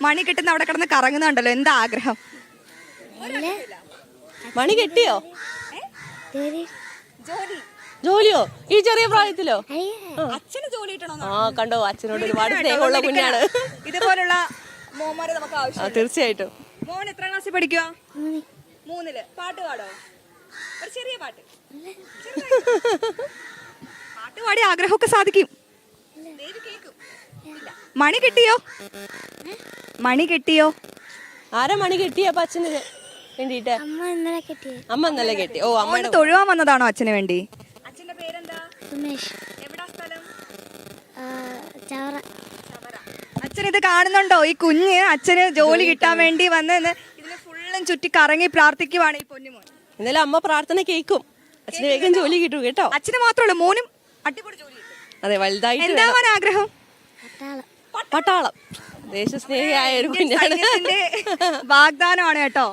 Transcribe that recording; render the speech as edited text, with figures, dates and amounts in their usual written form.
മണി കിട്ടുന്ന അവിടെ കിടന്ന് കറങ്ങുന്നുണ്ടല്ലോ, എന്താ ആഗ്രഹം? മണി കെട്ടിയോ? ജോലി. ജോലിയോ ഈ ചെറിയ പ്രായത്തിലോ? അച്ഛന് ജോലി കിട്ടണോ? കണ്ടോ, അച്ഛനോട് ഒരുപാട് സ്നേഹമുള്ള കുഞ്ഞാണ്. ഇതുപോലുള്ള മോന്മാരെ നമുക്ക് ആവശ്യം. തീർച്ചയായിട്ടും. മോൻ എത്ര ക്ലാസ്സിൽ പഠിക്കുക? 3-ല്. പാട്ട് പാടോ? ഒരു ചെറിയ പാട്ട്. പാട്ട് പാടി ആഗ്രഹമൊക്കെ സാധിക്കും. മണി കിട്ടിയോ? മണി കിട്ടിയോ? ആരാ മണി കെട്ടിയ അച്ഛന് വേണ്ടിട്ട്? അമ്മ ഇന്നലെ കെട്ടി. ഓ, അമ്മ തൊഴുവാൻ വന്നതാണോ അച്ഛന് വേണ്ടി? അച്ഛന്റെ പേരെന്താ? എവിടാ സ്ഥലം? അച്ഛൻ ഇത് കാണുന്നുണ്ടോ? ഈ കുഞ്ഞ് അച്ഛന് ജോലി കിട്ടാൻ വേണ്ടി വന്നെന്ന് ഇതിന് ഫുള്ളും ചുറ്റി കറങ്ങി പ്രാർത്ഥിക്കുവാണ് ഈ പൊന്നുമോൻ. എന്നാലും അമ്മ പ്രാർത്ഥന കേൾക്കും. അച്ഛന് വേഗം ജോലി കിട്ടും കേട്ടോ. അച്ഛന് മാത്രമല്ല, മോനും അടിപൊളി ജോലി കിട്ടും. അതെ, വലുതായിട്ട്. എന്താവാൻ ആഗ്രഹം? പട്ടാളം. ദേശസ്നേഹിയായ ഒരു കുഞ്ഞാണ്. വാഗ്ദാനമാണ് കേട്ടോ.